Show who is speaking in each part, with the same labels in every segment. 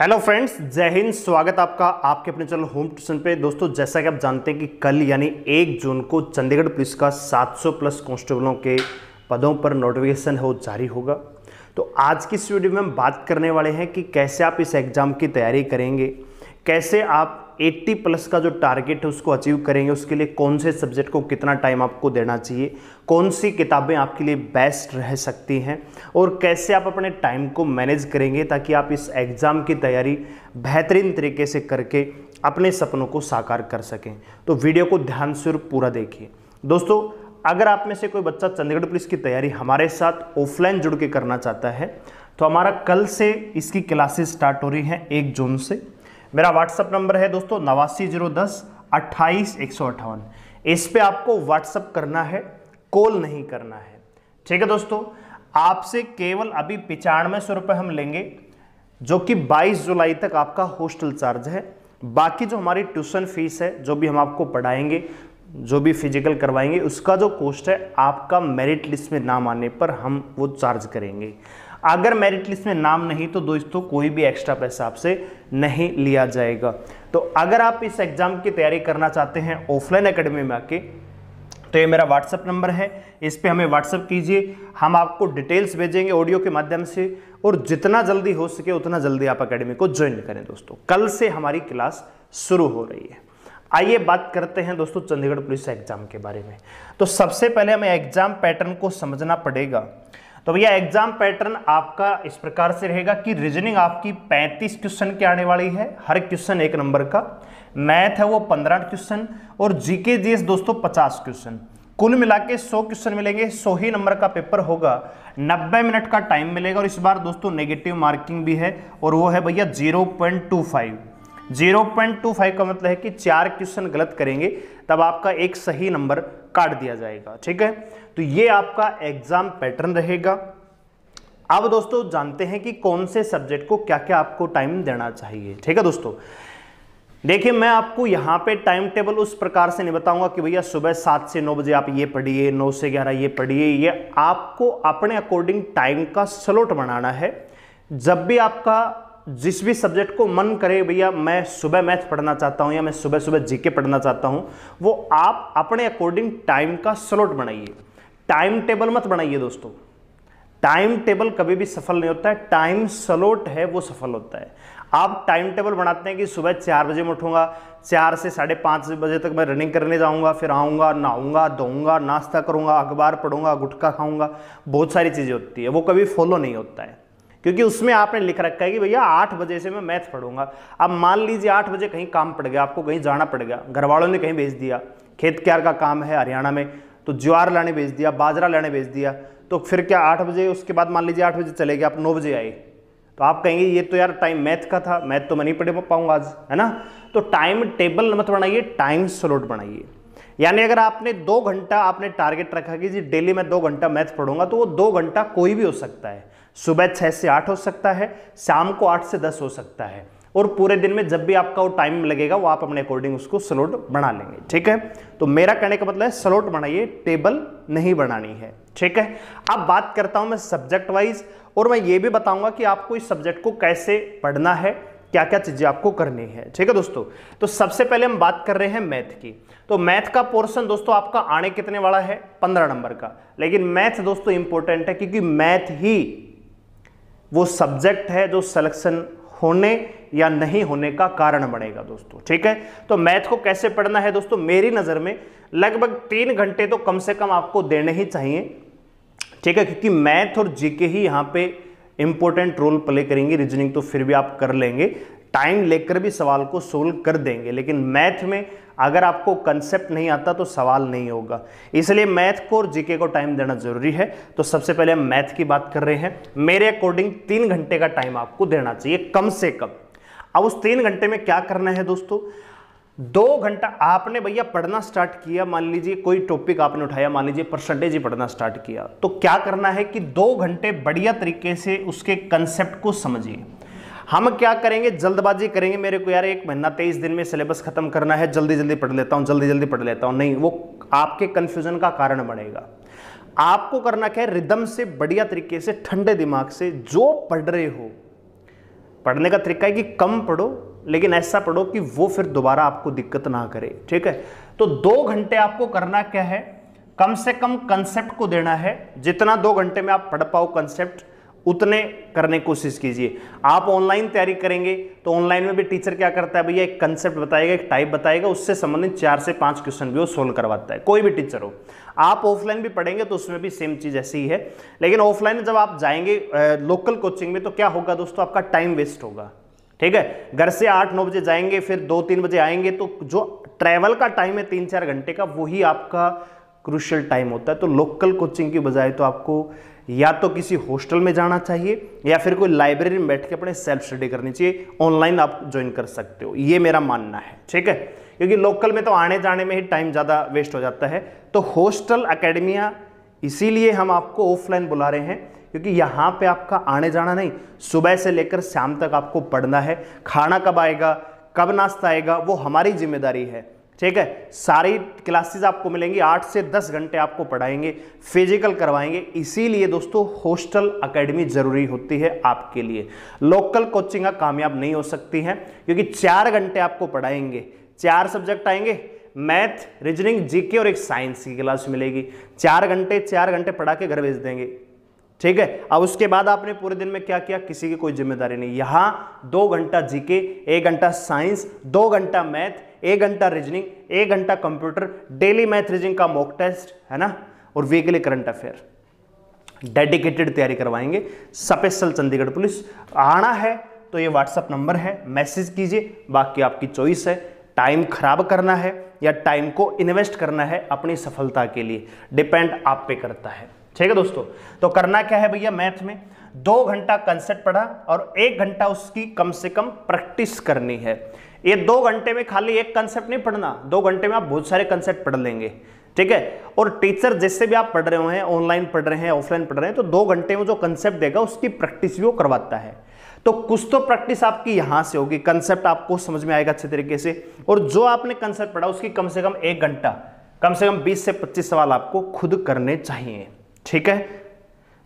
Speaker 1: Hello friends, जय हिंद। स्वागत आपका आपके अपने चैनल होम ट्यूशन पे। दोस्तों, जैसा कि आप जानते हैं कि कल यानी 1 जून को चंडीगढ़ पुलिस का 700 प्लस कांस्टेबलों के पदों पर नोटिफिकेशन है वो जारी होगा। तो आज की इस वीडियो में हम बात करने वाले हैं कि कैसे आप इस एग्ज़ाम की तैयारी करेंगे, कैसे आप 80 प्लस का जो टारगेट है उसको अचीव करेंगे, उसके लिए कौन से सब्जेक्ट को कितना टाइम आपको देना चाहिए, कौन सी किताबें आपके लिए बेस्ट रह सकती हैं और कैसे आप अपने टाइम को मैनेज करेंगे ताकि आप इस एग्ज़ाम की तैयारी बेहतरीन तरीके से करके अपने सपनों को साकार कर सकें। तो वीडियो को ध्यान से और पूरा देखिए। दोस्तों, अगर आप में से कोई बच्चा चंडीगढ़ पुलिस की तैयारी हमारे साथ ऑफलाइन जुड़ के करना चाहता है तो हमारा कल से इसकी क्लासेस स्टार्ट हो रही हैं 1 जून से। मेरा व्हाट्सअप नंबर है दोस्तों 89 010 28 158। इस पे आपको व्हाट्सअप करना है, कॉल नहीं करना है। ठीक है दोस्तों, आपसे केवल अभी 9500 रुपये हम लेंगे, जो कि 22 जुलाई तक आपका हॉस्टल चार्ज है। बाकी जो हमारी ट्यूशन फीस है, जो भी हम आपको पढ़ाएंगे, जो भी फिजिकल करवाएंगे, उसका जो कॉस्ट है आपका मेरिट लिस्ट में नाम आने पर हम वो चार्ज करेंगे। अगर मेरिट लिस्ट में नाम नहीं तो दोस्तों कोई भी एक्स्ट्रा पैसा आपसे नहीं लिया जाएगा। तो अगर आप इस एग्जाम की तैयारी करना चाहते हैं ऑफलाइन एकेडमी में आके, तो ये मेरा व्हाट्सअप नंबर है, इस पे हमें व्हाट्सअप कीजिए। हम आपको डिटेल्स भेजेंगे ऑडियो के माध्यम से, और जितना जल्दी हो सके उतना जल्दी आप एकेडमी को ज्वाइन करें। दोस्तों, कल से हमारी क्लास शुरू हो रही है। आइए बात करते हैं दोस्तों चंडीगढ़ पुलिस एग्जाम के बारे में। तो सबसे पहले हमें एग्जाम पैटर्न को समझना पड़ेगा। तो भैया एग्जाम पैटर्न आपका इस प्रकार से रहेगा कि रीजनिंग आपकी 35 क्वेश्चन की आने वाली है, हर क्वेश्चन 1 नंबर का। मैथ है वो 15 क्वेश्चन, और जीके जीएस दोस्तों 50 क्वेश्चन। कुल मिला के 100 क्वेश्चन मिलेंगे। 100 ही नंबर का पेपर होगा, 90 मिनट का टाइम मिलेगा। और इस बार दोस्तों नेगेटिव मार्किंग भी है, और वो है भैया 0.25। 0.25 का मतलब है कि 4 क्वेश्चन गलत करेंगे तब आपका एक सही नंबर काट दिया जाएगा। ठीक है, तो ये आपका एग्जाम पैटर्न रहेगा। अब दोस्तों जानते हैं कि कौन से सब्जेक्ट को क्या क्या आपको टाइम देना चाहिए। ठीक है दोस्तों, देखिए मैं आपको यहाँ पे टाइम टेबल उस प्रकार से नहीं बताऊंगा कि भैया सुबह 7 से 9 बजे आप ये पढ़िए, 9 से 11 ये पढ़िए। ये आपको अपने अकॉर्डिंग टाइम का स्लॉट बनाना है। जब भी आपका जिस भी सब्जेक्ट को मन करे, भैया मैं सुबह मैथ पढ़ना चाहता हूं या मैं सुबह सुबह जीके पढ़ना चाहता हूं, वो आप अपने अकॉर्डिंग टाइम का स्लॉट बनाइए। टाइम टेबल मत बनाइए दोस्तों। टाइम टेबल कभी भी सफल नहीं होता है, टाइम स्लॉट है वो सफल होता है। आप टाइम टेबल बनाते हैं कि सुबह 4 बजे में उठूंगा, 4 से 5:30 बजे तक मैं रनिंग करने जाऊंगा, फिर आऊंगा, नहाऊंगा, धोऊंगा, नाश्ता करूंगा, अखबार पढ़ूंगा, गुटखा खाऊंगा, बहुत सारी चीजें होती है। वो कभी फॉलो नहीं होता है, क्योंकि उसमें आपने लिख रखा है कि भैया 8 बजे से मैं मैथ पढ़ूंगा। अब मान लीजिए 8 बजे कहीं काम पड़ गया, आपको कहीं जाना पड़ गया, घर वालों ने कहीं भेज दिया, खेत क्यार का काम है हरियाणा में, तो ज्वार लाने भेज दिया, बाजरा लाने भेज दिया, तो फिर क्या 8 बजे, उसके बाद मान लीजिए 8 बजे चले गए, आप 9 बजे आए, तो आप कहेंगे ये तो यार टाइम मैथ का था, मैथ तो मैं नहीं पढ़ पाऊंगा आज, है ना। तो टाइम टेबल मत बनाइए, टाइम स्लॉट बनाइए। यानी अगर आपने 2 घंटा आपने टारगेट रखा कि जी डेली मैं 2 घंटा मैथ पढ़ूंगा, तो वो 2 घंटा कोई भी हो सकता है। सुबह 6 से 8 हो सकता है, शाम को 8 से 10 हो सकता है, और पूरे दिन में जब भी आपका वो टाइम लगेगा वो आप अपने अकॉर्डिंग उसको स्लॉट बना लेंगे। ठीक है, तो मेरा कहने का मतलब है स्लॉट बनाइए, टेबल नहीं बनानी है। ठीक है, अब बात करता हूं मैं सब्जेक्ट वाइज, और मैं ये भी बताऊंगा कि आपको इस सब्जेक्ट को कैसे पढ़ना है, क्या क्या चीजें आपको करनी है। ठीक है दोस्तों, तो सबसे पहले हम बात कर रहे हैं मैथ की। तो मैथ का पोर्शन दोस्तों आपका आने कितने वाला है, 15 नंबर का। लेकिन मैथ दोस्तों इंपॉर्टेंट है, क्योंकि मैथ ही वो सब्जेक्ट है जो सिलेक्शन होने या नहीं होने का कारण बनेगा दोस्तों। ठीक है, तो मैथ को कैसे पढ़ना है दोस्तों, मेरी नजर में लगभग 3 घंटे तो कम से कम आपको देने ही चाहिए। ठीक है, क्योंकि मैथ और जीके ही यहाँ पे इंपॉर्टेंट रोल प्ले करेंगे। रीजनिंग तो फिर भी आप कर लेंगे, टाइम लेकर भी सवाल को सोल्व कर देंगे, लेकिन मैथ में अगर आपको कंसेप्ट नहीं आता तो सवाल नहीं होगा। इसलिए मैथ को और जीके को टाइम देना जरूरी है। तो सबसे पहले हम मैथ की बात कर रहे हैं। मेरे अकॉर्डिंग 3 घंटे का टाइम आपको देना चाहिए कम से कम। अब उस 3 घंटे में क्या करना है दोस्तों, 2 घंटा आपने भैया पढ़ना स्टार्ट किया, मान लीजिए कोई टॉपिक आपने उठाया, मान लीजिए परसेंटेज ही पढ़ना स्टार्ट किया, तो क्या करना है कि 2 घंटे बढ़िया तरीके से उसके कंसेप्ट को समझिए। हम क्या करेंगे, जल्दबाजी करेंगे, मेरे को यार 1 महीना 23 दिन में सिलेबस खत्म करना है, जल्दी जल्दी पढ़ लेता हूं, जल्दी जल्दी पढ़ लेता हूं, नहीं, वो आपके कंफ्यूजन का कारण बनेगा। आपको करना क्या है, रिदम से बढ़िया तरीके से ठंडे दिमाग से जो पढ़ रहे हो पढ़ने का तरीका है कि कम पढ़ो, लेकिन ऐसा पढ़ो कि वो फिर दोबारा आपको दिक्कत ना करे, ठीक है। तो 2 घंटे आपको करना क्या है, कम से कम कंसेप्ट को देना है। जितना 2 घंटे में आप पढ़ पाओ कंसेप्ट, उतने करने की कोशिश कीजिए। आप ऑनलाइन तैयारी करेंगे तो ऑनलाइन में भी टीचर क्या करता है भैया, एक कंसेप्ट बताएगा, एक टाइप बताएगा, उससे संबंधित 4 से 5 क्वेश्चन भी वो सोल्व करवाता है, कोई भी टीचर हो। आप ऑफलाइन भी पढ़ेंगे तो उसमें भी सेम चीज ऐसी ही है, लेकिन ऑफलाइन जब आप जाएंगे लोकल कोचिंग में तो क्या होगा दोस्तों, आपका टाइम वेस्ट होगा, ठीक है। घर से 8-9 बजे जाएंगे, फिर 2-3 बजे आएंगे, तो जो ट्रैवल का टाइम है 3-4 घंटे का, वही आपका क्रूशियल टाइम होता है। तो लोकल कोचिंग की बजाय तो आपको या तो किसी हॉस्टल में जाना चाहिए या फिर कोई लाइब्रेरी में बैठ के अपने सेल्फ स्टडी करनी चाहिए। ऑनलाइन आप ज्वाइन कर सकते हो, ये मेरा मानना है, ठीक है। क्योंकि लोकल में तो आने जाने में ही टाइम ज़्यादा वेस्ट हो जाता है। तो हॉस्टल अकेडमिया इसीलिए हम आपको ऑफलाइन बुला रहे हैं, क्योंकि यहाँ पे आपका आने जाना नहीं, सुबह से लेकर शाम तक आपको पढ़ना है। खाना कब आएगा, कब नाश्ता आएगा, वो हमारी जिम्मेदारी है, ठीक है। सारी क्लासेस आपको मिलेंगी, 8 से 10 घंटे आपको पढ़ाएंगे, फिजिकल करवाएंगे। इसीलिए दोस्तों हॉस्टल एकेडमी जरूरी होती है आपके लिए। लोकल कोचिंग कामयाब नहीं हो सकती है, क्योंकि 4 घंटे आपको पढ़ाएंगे, 4 सब्जेक्ट आएंगे, मैथ, रीजनिंग, जीके और एक साइंस की क्लास मिलेगी। 4 घंटे पढ़ा के घर भेज देंगे, ठीक है। अब उसके बाद आपने पूरे दिन में क्या किया, किसी की कोई जिम्मेदारी नहीं। यहाँ 2 घंटा जीके, 1 घंटा साइंस, 2 घंटा मैथ, 1 घंटा रीजनिंग, 1 घंटा कंप्यूटर, डेली मैथ रीजनिंग का मॉक टेस्ट है ना, और वीकली करंट अफेयर। डेडिकेटेड तैयारी करवाएंगे। स्पेशल चंडीगढ़ पुलिस आना है तो ये व्हाट्सएप नंबर है, मैसेज कीजिए, बाकी आपकी चॉइस है। टाइम खराब करना है या टाइम को इन्वेस्ट करना है अपनी सफलता के लिए, डिपेंड आप पे करता है, ठीक है दोस्तों। तो करना क्या है भैया, मैथ में 2 घंटा कंसेप्ट पढ़ा और 1 घंटा उसकी कम से कम प्रैक्टिस करनी है। ये 2 घंटे में खाली एक कंसेप्ट नहीं पढ़ना, 2 घंटे में आप बहुत सारे कंसेप्ट पढ़ लेंगे, ठीक है। और टीचर जिससे भी आप पढ़ रहे हैं, ऑनलाइन पढ़ रहे हैं, ऑफलाइन पढ़ रहे हैं, तो 2 घंटे में जो कंसेप्ट देगा उसकी प्रैक्टिस भी वो करवाता है। तो कुछ तो प्रैक्टिस आपकी यहां से होगी, कंसेप्ट आपको समझ में आएगा अच्छे तरीके से, और जो आपने कंसेप्ट पढ़ा उसकी कम से कम 1 घंटा, कम से कम 20 से 25 सवाल आपको खुद करने चाहिए, ठीक है।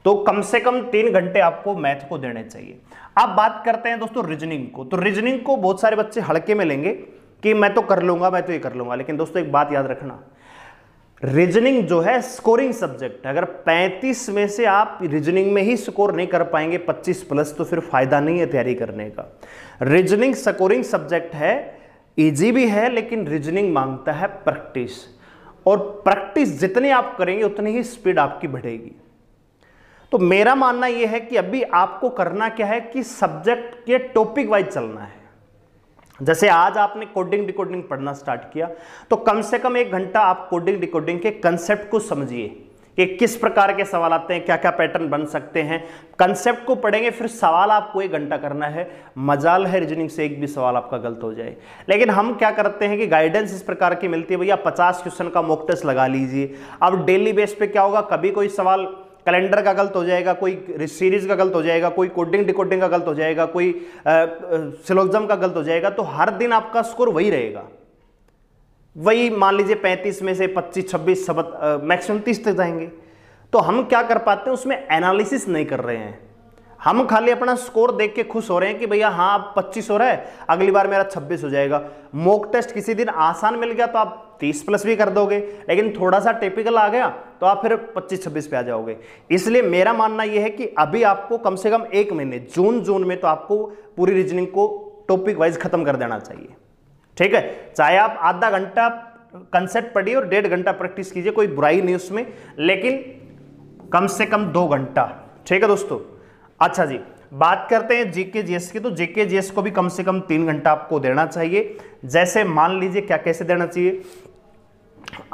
Speaker 1: तो कम से कम 3 घंटे आपको मैथ को देने चाहिए। अब बात करते हैं दोस्तों रीजनिंग को। तो रीजनिंग को बहुत सारे बच्चे हल्के में लेंगे कि मैं तो कर लूंगा, मैं तो ये कर लूंगा, लेकिन दोस्तों एक बात याद रखना, रीजनिंग जो है स्कोरिंग सब्जेक्ट है। अगर 35 में से आप रीजनिंग में ही स्कोर नहीं कर पाएंगे 25 प्लस, तो फिर फायदा नहीं है तैयारी करने का। रीजनिंग स्कोरिंग सब्जेक्ट है, इजी भी है, लेकिन रीजनिंग मांगता है प्रैक्टिस, और प्रैक्टिस जितनी आप करेंगे उतनी ही स्पीड आपकी बढ़ेगी। तो मेरा मानना यह है कि अभी आपको करना क्या है कि सब्जेक्ट के टॉपिक वाइज चलना है। जैसे आज आपने कोडिंग डिकोडिंग पढ़ना स्टार्ट किया, तो कम से कम 1 घंटा आप कोडिंग डिकोडिंग के कंसेप्ट को समझिए कि किस प्रकार के सवाल आते हैं, क्या क्या पैटर्न बन सकते हैं। कंसेप्ट को पढ़ेंगे, फिर सवाल आपको 1 घंटा करना है। मजाल है रीजनिंग से एक भी सवाल आपका गलत हो जाए। लेकिन हम क्या करते हैं कि गाइडेंस इस प्रकार की मिलती है, भैया 50 क्वेश्चन का मॉक टेस्ट लगा लीजिए। अब डेली बेस पे क्या होगा, कभी कोई सवाल कैलेंडर का गलत हो जाएगा, कोई सीरीज का गलत हो जाएगा, कोई कोडिंग डिकोडिंग का गलत हो जाएगा, कोई सिलोग्जम का गलत हो जाएगा। तो हर दिन आपका स्कोर वही रहेगा, वही मान लीजिए 35 में से 25-26 मैक्सिमम 30 तक जाएंगे। तो हम क्या कर पाते हैं, उसमें एनालिसिस नहीं कर रहे हैं। हम खाली अपना स्कोर देख के खुश हो रहे हैं कि भैया हाँ अब 25 हो रहा है, अगली बार मेरा 26 हो जाएगा। मॉक टेस्ट किसी दिन आसान मिल गया तो आप 30 प्लस भी कर दोगे, लेकिन थोड़ा सा टिपिकल आ गया तो आप फिर 25-26 पे आ जाओगे। इसलिए मेरा मानना यह है कि अभी आपको कम से कम 1 महीने, जून में तो आपको पूरी रीजनिंग को टॉपिक वाइज खत्म कर देना चाहिए, ठीक है। चाहे आप आधा घंटा कंसेप्ट पढ़िए और 1.5 घंटा प्रैक्टिस कीजिए, कोई बुराई नहीं उसमें, लेकिन कम से कम 2 घंटा, ठीक है दोस्तों। अच्छा जी, बात करते हैं जीके जीएस की। तो जीके जीएस को भी कम से कम 3 घंटा आपको देना चाहिए। जैसे मान लीजिए क्या कैसे देना चाहिए,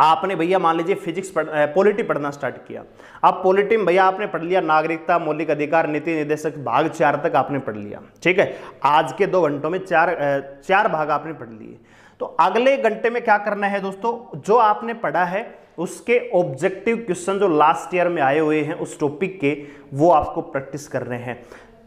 Speaker 1: आपने भैया मान लीजिए फिजिक्स पॉलिटी पढ़ना स्टार्ट किया। अब पॉलिटी में भैया आपने पढ़ लिया नागरिकता, मौलिक अधिकार, नीति निर्देशक, भाग 4 तक आपने पढ़ लिया, ठीक है। आज के 2 घंटों में 4 भाग आपने पढ़ लिए। तो अगले घंटे में क्या करना है दोस्तों, जो आपने पढ़ा है उसके ऑब्जेक्टिव क्वेश्चन जो लास्ट ईयर में आए हुए हैं उस टॉपिक के, वो आपको प्रैक्टिस कर रहे हैं।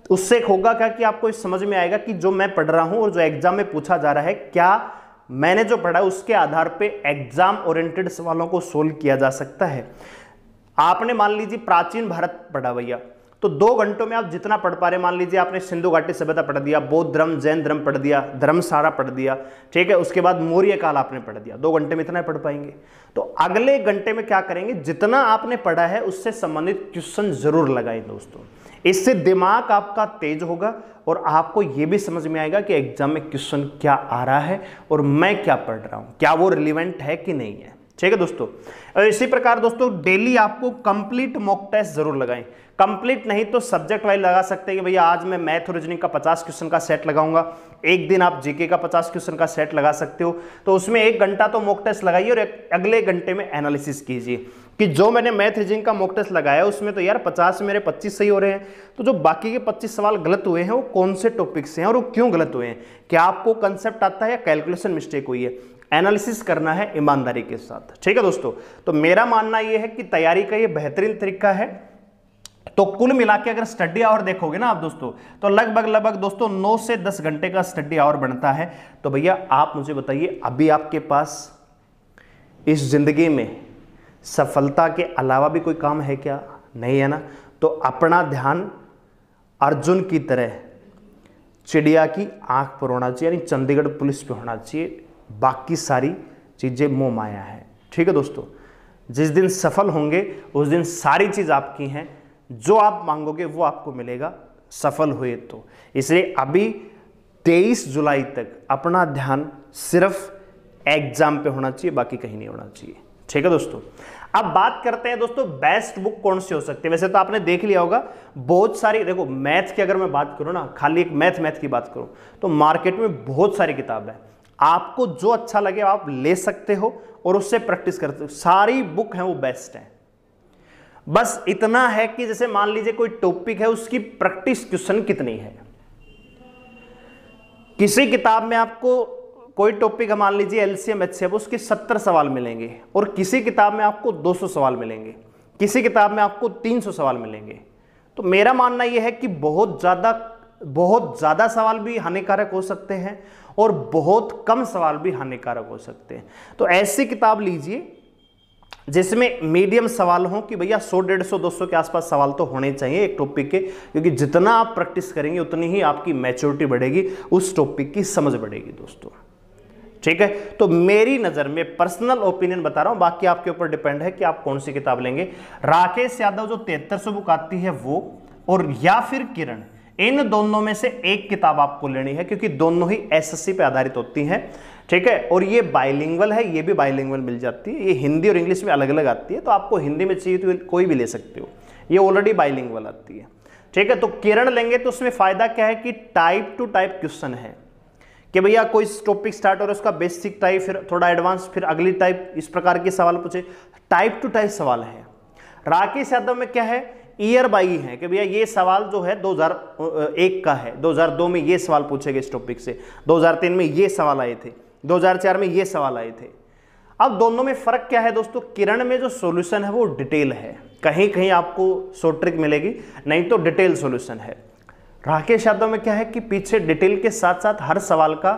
Speaker 1: उससे होगा क्या कि आपको समझ में आएगा कि जो मैं पढ़ रहा हूं और जो एग्जाम में पूछा जा रहा है, क्या मैंने जो पढ़ा है उसके आधार पे एग्जाम ओरिएंटेड सवालों को सोल्व किया जा सकता है। आपने मान लीजिए प्राचीन भारत पढ़ा भैया, तो 2 घंटों में आप जितना पढ़ पा रहे, मान लीजिए आपने सिंधु घाटी सभ्यता पढ़ दिया, बौद्ध धर्म, जैन धर्म पढ़ दिया, धर्मशाला पढ़ दिया, ठीक है, उसके बाद मौर्य काल आपने पढ़ दिया, 2 घंटे में इतना पढ़ पाएंगे। तो अगले घंटे में क्या करेंगे, जितना आपने पढ़ा है उससे संबंधित क्वेश्चन जरूर लगाएं दोस्तों। इससे दिमाग आपका तेज होगा और आपको यह भी समझ में आएगा कि एग्जाम में क्वेश्चन क्या आ रहा है और मैं क्या पढ़ रहा हूं, क्या वो रिलेवेंट है कि नहीं है। ठीक है दोस्तों। इसी प्रकार दोस्तों डेली आपको कंप्लीट मॉक टेस्ट जरूर लगाएं। कंप्लीट नहीं तो सब्जेक्ट वाइज लगा सकते हैं कि भैया आज मैं मैथ और रीजनिंग का 50 क्वेश्चन का सेट लगाऊंगा, एक दिन आप जीके का 50 क्वेश्चन का सेट लगा सकते हो। तो उसमें 1 घंटा तो मॉक टेस्ट लगाइए और अगले घंटे में एनालिसिस कीजिए कि जो मैंने मैथ रीजनिंग का मॉक टेस्ट लगाया उसमें तो यार 50 मेरे 25 सही हो रहे हैं, तो जो बाकी के 25 सवाल गलत हुए हैं वो कौन से टॉपिक से हैं और वो क्यों गलत हुए हैं, क्या आपको कंसेप्ट आता है या कैलकुलेशन मिस्टेक हुई है, एनालिसिस करना है ईमानदारी के साथ। ठीक है दोस्तों। तो मेरा मानना यह है कि तैयारी का ये बेहतरीन तरीका है। तो कुल मिला के अगर स्टडी आवर देखोगे ना आप दोस्तों, तो लगभग दोस्तों 9 से 10 घंटे का स्टडी आवर बनता है। तो भैया आप मुझे बताइए, अभी आपके पास इस जिंदगी में सफलता के अलावा भी कोई काम है क्या? नहीं है ना। तो अपना ध्यान अर्जुन की तरह चिड़िया की आंख पर होना चाहिए, यानी चंडीगढ़ पुलिस पे होना चाहिए, बाकी सारी चीजें मोह माया है। ठीक है दोस्तों। जिस दिन सफल होंगे उस दिन सारी चीज आपकी हैं, जो आप मांगोगे वो आपको मिलेगा सफल हुए तो। इसलिए अभी 23 जुलाई तक अपना ध्यान सिर्फ एग्जाम पे होना चाहिए, बाकी कहीं नहीं होना चाहिए। ठीक है दोस्तों। अब बात करते हैं दोस्तों बेस्ट बुक कौन सी हो सकती है। वैसे तो आपने देख लिया होगा बहुत सारी, देखो मैथ की अगर मैं बात करूं ना, खाली एक मैथ की बात करूं तो मार्केट में बहुत सारी किताब है, आपको जो अच्छा लगे आप ले सकते हो और उससे प्रैक्टिस करते हो। सारी बुक है वो बेस्ट है। बस इतना है कि जैसे मान लीजिए कोई टॉपिक है, उसकी प्रैक्टिस क्वेश्चन कितनी है। किसी किताब में आपको कोई टॉपिक है, मान लीजिए एलसीएम एचसीएफ, उसके 70 सवाल मिलेंगे और किसी किताब में आपको 200 सवाल मिलेंगे, किसी किताब में आपको 300 सवाल मिलेंगे। तो मेरा मानना यह है कि बहुत ज्यादा सवाल भी हानिकारक हो सकते हैं और बहुत कम सवाल भी हानिकारक हो सकते हैं। तो ऐसी किताब लीजिए जिसमें मीडियम सवाल हो कि भैया 100, 150, 200 के आसपास सवाल तो होने चाहिए एक टॉपिक के, क्योंकि जितना आप प्रैक्टिस करेंगे उतनी ही आपकी मैच्योरिटी बढ़ेगी, उस टॉपिक की समझ बढ़ेगी दोस्तों। ठीक है। तो मेरी नजर में पर्सनल ओपिनियन बता रहा हूं, बाकी आपके ऊपर डिपेंड है कि आप कौन सी किताब लेंगे। राकेश यादव जो 7300 बुक आती है वो, और या फिर किरण, इन दोनों में से एक किताब आपको लेनी है, क्योंकि दोनों ही एसएससी पे आधारित होती हैं। ठीक है। और ये बाइलिंगुअल है, ये भी बाइलिंगुअल मिल जाती है, ये हिंदी और इंग्लिश में अलग अलग आती है, तो आपको हिंदी में चाहिए तो कोई भी ले सकते हो, ये ऑलरेडी बाइलिंगुअल आती है। ठीक है। तो किरण लेंगे तो उसमें फायदा क्या है कि टाइप टू टाइप क्वेश्चन है, कि भैया कोई टॉपिक स्टार्ट हो रहा है उसका बेसिक टाइप, फिर थोड़ा एडवांस, फिर अगली टाइप, इस प्रकार के सवाल पूछे, टाइप टू टाइप सवाल है। राकेश यादव में क्या है, ईयर बाई है कि भैया ये सवाल जो है 2001 का है, 2002 में ये सवाल पूछे गए इस टॉपिक से, 2003 में ये सवाल आए थे, 2004 में ये सवाल आए थे। अब दोनों में फर्क क्या है दोस्तों, किरण में जो सॉल्यूशन है वो डिटेल है, कहीं कहीं आपको शॉर्ट ट्रिक मिलेगी, नहीं तो डिटेल सॉल्यूशन है। राकेश यादव में क्या है कि पीछे डिटेल के साथ साथ हर सवाल का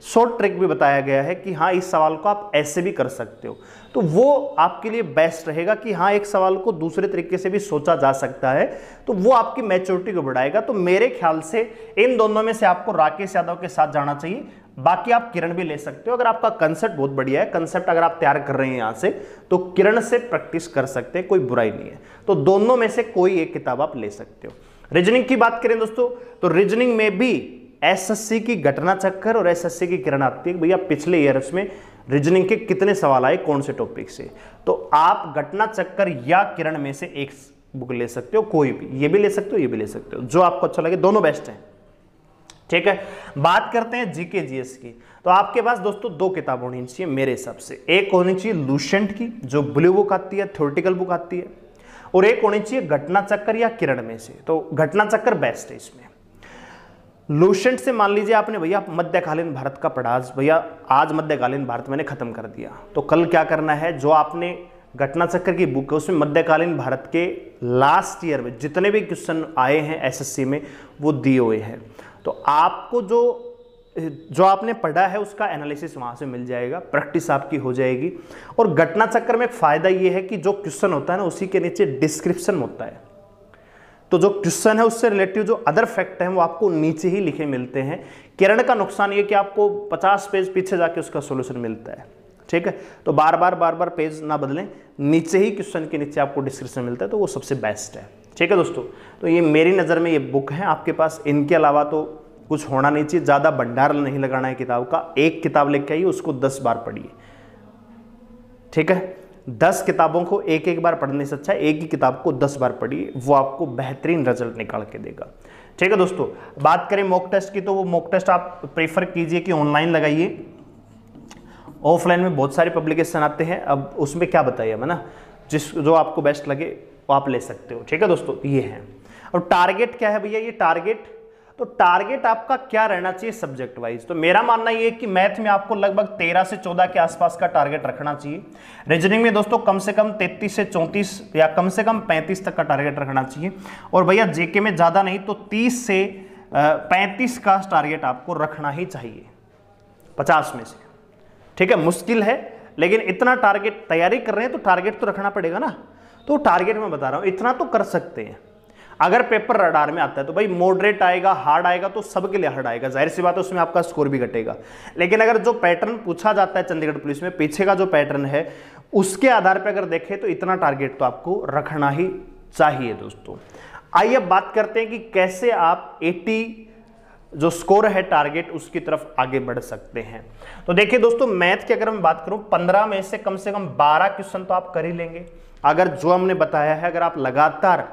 Speaker 1: शॉर्ट ट्रिक भी बताया गया है कि हाँ इस सवाल को आप ऐसे भी कर सकते हो, तो वो आपके लिए बेस्ट रहेगा कि हाँ एक सवाल को दूसरे तरीके से भी सोचा जा सकता है, तो वो आपकी मैच्योरिटी को बढ़ाएगा। तो मेरे ख्याल से इन दोनों में से आपको राकेश यादव के साथ जाना चाहिए, बाकी आप किरण भी ले सकते हो। अगर आपका कंसेप्ट बहुत बढ़िया है, कंसेप्ट अगर आप तैयार कर रहे हैं यहाँ से, तो किरण से प्रैक्टिस कर सकते हैं, कोई बुराई नहीं है। तो दोनों में से कोई एक किताब आप ले सकते हो। रीजनिंग की बात करें दोस्तों, तो रीजनिंग में भी एसएससी की घटना चक्कर और एसएससी की किरण आती है, भैया पिछले ईयर्स में रीजनिंग के कितने सवाल आए कौन से टॉपिक से। तो आप घटना चक्कर या किरण में से एक बुक ले सकते हो, कोई भी, ये भी ले सकते हो, ये भी ले सकते हो, जो आपको अच्छा लगे, दोनों बेस्ट हैं। ठीक है। बात करते हैं जीके जीएस की, तो आपके पास दोस्तों 2 किताब होनी चाहिए मेरे हिसाब से। एक होनी चाहिए लूसेंट की, जो ब्लू बुक आती है, थ्योरेटिकल बुक आती है, और एक होनी चाहिए घटना चक्कर या किरण में से। तो घटना चक्कर बेस्ट है इसमें। लूसेंट से मान लीजिए आपने भैया मध्यकालीन भारत का पढ़ा, भैया आज मध्यकालीन भारत मैंने खत्म कर दिया, तो कल क्या करना है, जो आपने घटना चक्कर की बुक है उसमें मध्यकालीन भारत के लास्ट ईयर में जितने भी क्वेश्चन आए हैं एसएससी में वो दिए हुए हैं। तो आपको जो आपने पढ़ा है उसका एनालिसिस वहां से मिल जाएगा, प्रैक्टिस आपकी हो जाएगी। और घटना चक्कर में एक फायदा ये है कि जो क्वेश्चन होता है ना उसी के नीचे डिस्क्रिप्शन होता है, तो जो क्वेश्चन है उससे रिलेटिव जो अदर फैक्ट हैं वो आपको नीचे ही लिखे मिलते हैं। किरण का नुकसान ये कि आपको 50 पेज पीछे जाके उसका सॉल्यूशन मिलता है, ठीक है। तो बार बार पेज ना बदलें, नीचे ही क्वेश्चन के नीचे आपको डिस्क्रिप्शन मिलता है, तो वो सबसे बेस्ट है, ठीक है दोस्तों। तो ये मेरी नज़र में ये बुक है आपके पास, इनके अलावा तो कुछ होना नहीं चाहिए। ज़्यादा भंडार नहीं लगाना है किताब का। एक किताब लेके आइए, उसको 10 बार पढ़िए, ठीक है। 10 किताबों को एक एक बार पढ़ने से अच्छा है एक ही किताब को 10 बार पढ़िए, वो आपको बेहतरीन रिजल्ट निकाल के देगा, ठीक है दोस्तों। बात करें मॉक टेस्ट की, तो वो मॉक टेस्ट आप प्रेफर कीजिए कि ऑनलाइन लगाइए। ऑफलाइन में बहुत सारे पब्लिकेशन आते हैं, अब उसमें क्या बताइए हम, है ना, जो आपको बेस्ट लगे वो आप ले सकते हो, ठीक है दोस्तों। ये है। और टारगेट क्या है भैया, ये टारगेट, तो टारगेट आपका क्या रहना चाहिए सब्जेक्ट वाइज। तो मेरा मानना ये है कि मैथ में आपको लगभग 13 से 14 के आसपास का टारगेट रखना चाहिए। रीजनिंग में दोस्तों कम से कम 33 से 34 या कम से कम 35 तक का टारगेट रखना चाहिए। और भैया जीके में ज़्यादा नहीं तो 30 से 35 का टारगेट आपको रखना ही चाहिए 50 में से, ठीक है। मुश्किल है लेकिन इतना टारगेट तैयारी कर रहे हैं तो टारगेट तो रखना पड़ेगा ना। तो टारगेट मैं बता रहा हूँ इतना तो कर सकते हैं। अगर पेपर रडार में आता है तो भाई मॉडरेट आएगा, हार्ड आएगा तो सबके लिए हार्ड आएगा, जाहिर सी बात है उसमें आपका स्कोर भी घटेगा। लेकिन अगर जो पैटर्न पूछा जाता है चंडीगढ़ पुलिस में, पीछे का जो पैटर्न है उसके आधार पर अगर देखें तो इतना टारगेट तो आपको रखना ही चाहिए दोस्तों। आइए अब बात करते हैं कि कैसे आप 80 जो स्कोर है टारगेट उसकी तरफ आगे बढ़ सकते हैं। तो देखिए दोस्तों, मैथ की अगर मैं बात करूं 15 में से कम 12 क्वेश्चन तो आप कर ही लेंगे। अगर जो हमने बताया है अगर आप लगातार,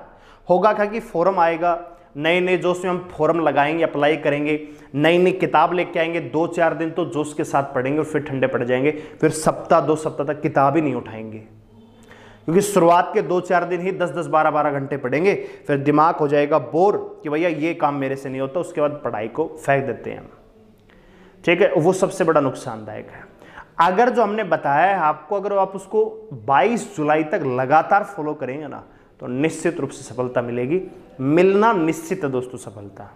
Speaker 1: होगा क्या कि फोरम आएगा, नए नए जोश में हम फोरम लगाएंगे, अप्लाई करेंगे, नई नई किताब लेके आएंगे, 2-4 दिन तो जोश के साथ पढ़ेंगे और फिर ठंडे पड़ जाएंगे, फिर सप्ताह 2 सप्ताह तक किताब ही नहीं उठाएंगे, क्योंकि शुरुआत के 2-4 दिन ही 10-10 12-12 घंटे पढ़ेंगे, फिर दिमाग हो जाएगा बोर कि भैया ये काम मेरे से नहीं होता, उसके बाद पढ़ाई को फेंक देते हैं हम, ठीक है। वो सबसे बड़ा नुकसानदायक है। अगर जो हमने बताया है आपको, अगर आप उसको 22 जुलाई तक लगातार फॉलो करेंगे ना तो निश्चित रूप से सफलता मिलेगी, मिलना निश्चित है दोस्तों सफलता।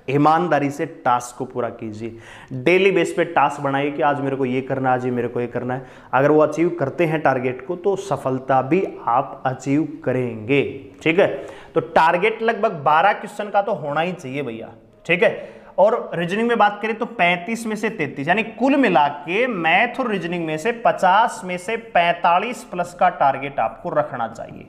Speaker 1: ईमानदारी से टास्क को पूरा कीजिए, डेली बेस पे टास्क बनाइए कि आज मेरे को ये करना है, आज ये मेरे को ये करना है। अगर वो अचीव करते हैं टारगेट को तो सफलता भी आप अचीव करेंगे, ठीक है। तो टारगेट लगभग 12 क्वेश्चन का तो होना ही चाहिए भैया, ठीक है। और रीजनिंग में बात करें तो 35 में से 33, यानी कुल मिला के मैथ और रीजनिंग में से 50 में से 45 प्लस का टारगेट आपको रखना चाहिए,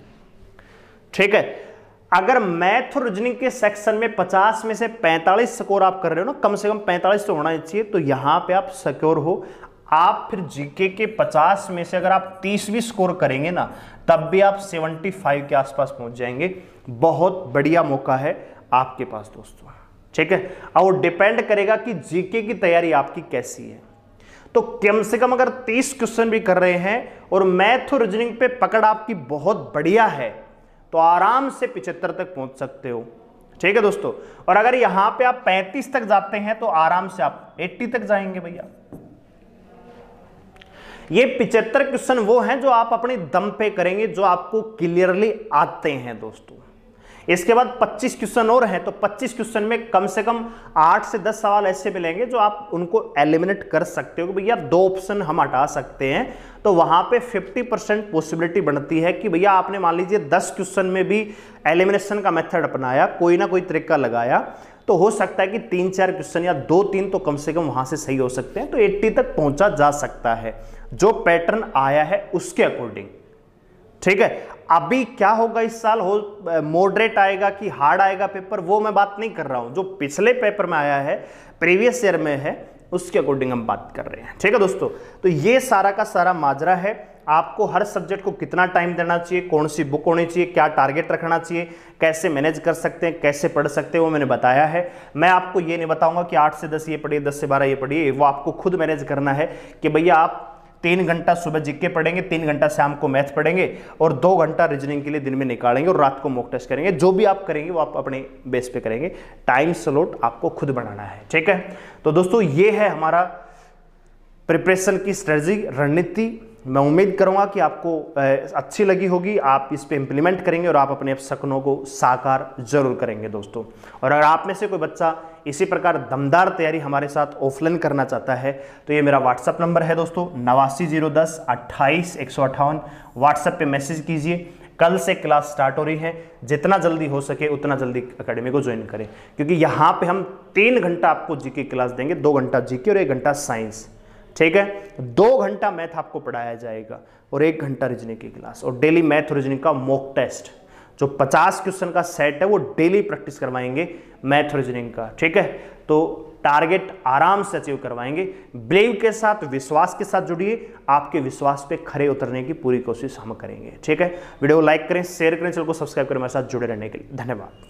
Speaker 1: ठीक है। अगर मैथ और रीजनिंग के सेक्शन में 50 में से 45 स्कोर आप कर रहे हो ना, कम से कम 45 तो होना चाहिए, तो यहां पे आप सिक्योर हो। आप फिर जीके के 50 में से अगर आप 30 भी स्कोर करेंगे ना, तब भी आप 75 के आसपास पहुंच जाएंगे। बहुत बढ़िया मौका है आपके पास दोस्तों, ठीक है। और डिपेंड करेगा कि जीके की तैयारी आपकी कैसी है। तो कम से कम अगर 30 क्वेश्चन भी कर रहे हैं और मैथ और रीजनिंग पे पकड़ आपकी बहुत बढ़िया है तो आराम से 75 तक पहुंच सकते हो, ठीक है दोस्तों। और अगर यहां पे आप 35 तक जाते हैं तो आराम से आप 80 तक जाएंगे भैया। ये 75 क्वेश्चन वो हैं जो आप अपने दम पे करेंगे, जो आपको क्लियरली आते हैं दोस्तों। इसके बाद 25 क्वेश्चन और हैं, तो 25 क्वेश्चन में कम से कम 8 से 10 सवाल ऐसे मिलेंगे जो आप उनको एलिमिनेट कर सकते हो कि भैया 2 ऑप्शन हम हटा सकते हैं। तो वहां पे 50% पॉसिबिलिटी बनती है कि भैया आपने मान लीजिए 10 क्वेश्चन में भी एलिमिनेशन का मेथड अपनाया, कोई ना कोई तरीका लगाया, तो हो सकता है कि 3-4 क्वेश्चन या 2-3 तो कम से कम वहां से सही हो सकते हैं, तो 80 तक पहुंचा जा सकता है जो पैटर्न आया है उसके अकॉर्डिंग, ठीक है। अभी क्या होगा इस साल, हो मॉडरेट आएगा कि हार्ड आएगा पेपर, वो मैं बात नहीं कर रहा हूं। जो पिछले पेपर में आया है, प्रीवियस ईयर में है, उसके अकॉर्डिंग हम बात कर रहे हैं, ठीक है दोस्तों। तो ये सारा का सारा माजरा है। आपको हर सब्जेक्ट को कितना टाइम देना चाहिए, कौन सी बुक होनी चाहिए, क्या टारगेट रखना चाहिए, कैसे मैनेज कर सकते हैं, कैसे पढ़ सकते हैं, वो मैंने बताया है। मैं आपको ये नहीं बताऊंगा कि 8 से 10 ये पढ़िए, 10 से 12 ये पढ़िए, वो आपको खुद मैनेज करना है कि भैया आप 3 घंटा सुबह जीके पढ़ेंगे, 3 घंटा शाम को मैथ पढ़ेंगे और 2 घंटा रीजनिंग के लिए दिन में निकालेंगे और रात को मॉक टेस्ट करेंगे। जो भी आप करेंगे वो आप अपने बेस पे करेंगे, टाइम स्लॉट आपको खुद बनाना है, ठीक है। तो दोस्तों ये है हमारा प्रिपरेशन की स्ट्रेटजी, रणनीति। मैं उम्मीद करूंगा कि आपको अच्छी लगी होगी, आप इस पे इंप्लीमेंट करेंगे और आप अपने सपनों को साकार जरूर करेंगे दोस्तों। और अगर आप में से कोई बच्चा इसी प्रकार दमदार तैयारी हमारे साथ ऑफलाइन करना चाहता है तो ये मेरा व्हाट्सअप नंबर है दोस्तों, 89 010 28 158। व्हाट्सएप पे मैसेज कीजिए, कल से क्लास स्टार्ट हो रही है, जितना जल्दी हो सके उतना जल्दी एकेडमी को ज्वाइन करें, क्योंकि यहाँ पे हम 3 घंटा आपको जीके क्लास देंगे, 2 घंटा जीके और 1 घंटा साइंस, ठीक है। 2 घंटा मैथ आपको पढ़ाया जाएगा और 1 घंटा रीजनिंग की क्लास, और डेली मैथ और रीजनिंग का मॉक टेस्ट जो 50 क्वेश्चन का सेट है वो डेली प्रैक्टिस करवाएंगे मैथ रीजनिंग का, ठीक है। तो टारगेट आराम से अचीव करवाएंगे। बिलीव के साथ, विश्वास के साथ जुड़िए, आपके विश्वास पे खरे उतरने की पूरी कोशिश हम करेंगे, ठीक है। वीडियो को लाइक करें, शेयर करें, चैनल को सब्सक्राइब करें, हमारे साथ जुड़े रहने के लिए धन्यवाद।